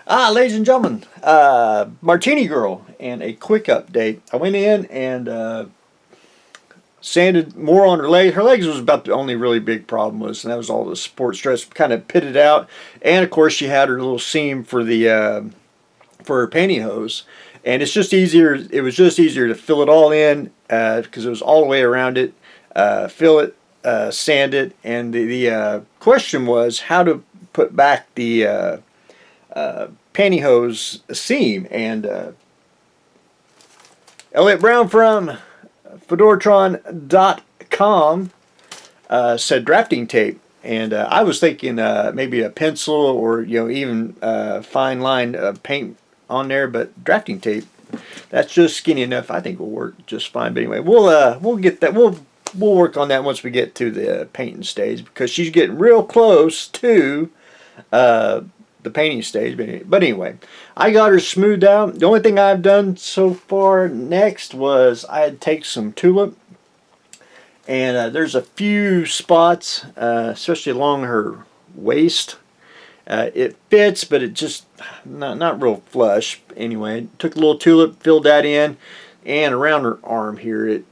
Ladies and gentlemen, Martini Girl, and a quick update. I went in and sanded more on her legs. Her legs was about the only really big problem and that was all the support stress kind of pitted out. And of course, she had her little seam for the for her pantyhose, and it's just easier. It was just easier to fill it all in because it was all the way around it. Fill it, sand it, and the question was how to put back the pantyhose seam. And Elliot Brown from Fedoratron.com said drafting tape, and I was thinking maybe a pencil or even fine line paint on there, but drafting tape, that's just skinny enough. I think will work just fine. But anyway, we'll get that. We'll work on that once we get to the painting stage, because she's getting real close to the painting stage. But anyway, I got her smoothed out. The only thing I've done so far next was I had to take some tulip, and there's a few spots, especially along her waist. It fits, but it just not real flush. Anyway, took a little tulip, filled that in, and around her arm here,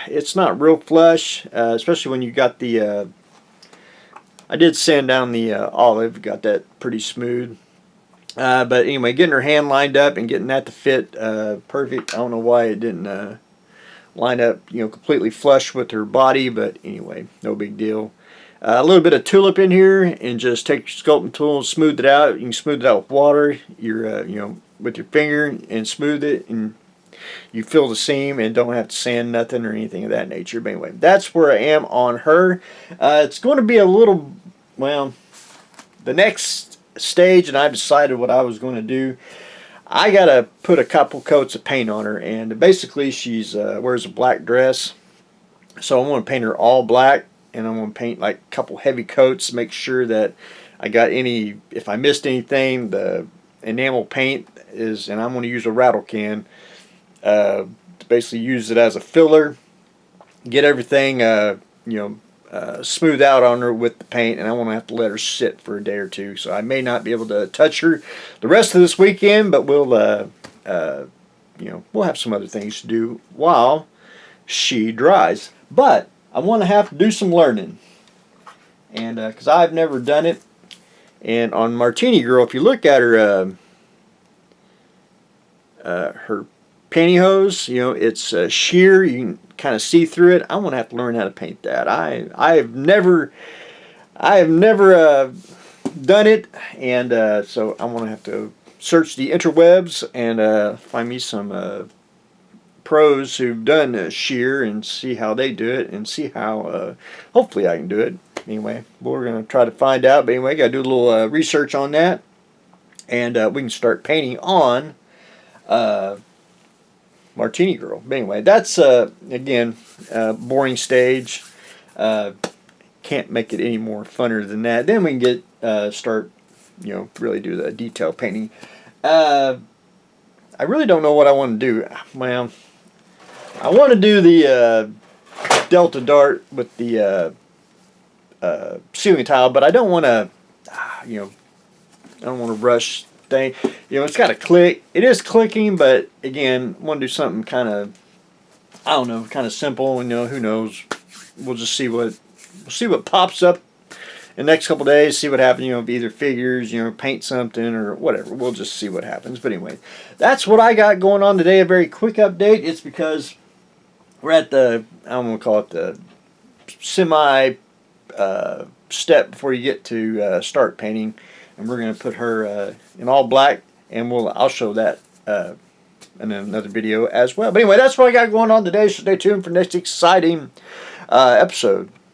it's not real flush, especially when you got the. I did sand down the olive, got that pretty smooth. But anyway, getting her hand lined up and getting that to fit perfect. I don't know why it didn't line up, completely flush with her body, but anyway, no big deal. A little bit of tulip in here, and just take your sculpting tool and smooth it out. You can smooth it out with water, with your finger, and smooth it, and you fill the seam and don't have to sand nothing or anything of that nature. But anyway, that's where I am on her. It's going to be a little, well, the next stage, and I've decided what I was going to do. I got to put a couple coats of paint on her, and basically she's wears a black dress, so I'm going to paint her all black, and I'm going to paint like a couple heavy coats, make sure that I got any, if I missed anything, the enamel paint is, and I'm going to use a rattle can to basically use it as a filler, get everything smooth out on her with the paint, and I won't have to let her sit for a day or two. So I may not be able to touch her the rest of this weekend, but we'll have some other things to do while she dries. But I want to have to do some learning, and because I've never done it. And on Martini Girl, if you look at her her pantyhose, it's sheer. You can kind of see through it. I'm gonna have to learn how to paint that. I have never done it, and so I'm gonna have to search the interwebs and find me some pros who've done sheer and see how they do it, and see how hopefully I can do it. Anyway, we're gonna try to find out. But anyway, gotta do a little research on that, and we can start painting on Martini Girl. But anyway, that's again boring stage. Can't make it any more funner than that. Then we can get start really do the detail painting. I really don't know what I want to do. Well, I want to do the Delta Dart with the ceiling tile, but I don't want to I don't want to rush thing. It's got to click. It is clicking, but again, I want to do something kind of, I don't know, kind of simple. Who knows? We'll just see what pops up in the next couple days. See what happens. Either figures, paint something or whatever. We'll just see what happens. But anyway, that's what I got going on today. A very quick update. It's because we're at the, I'm going to call it the semi step before you get to start painting. And we're going to put her in all black, and I'll show that in another video as well. But anyway, that's what I got going on today, so stay tuned for the next exciting episode.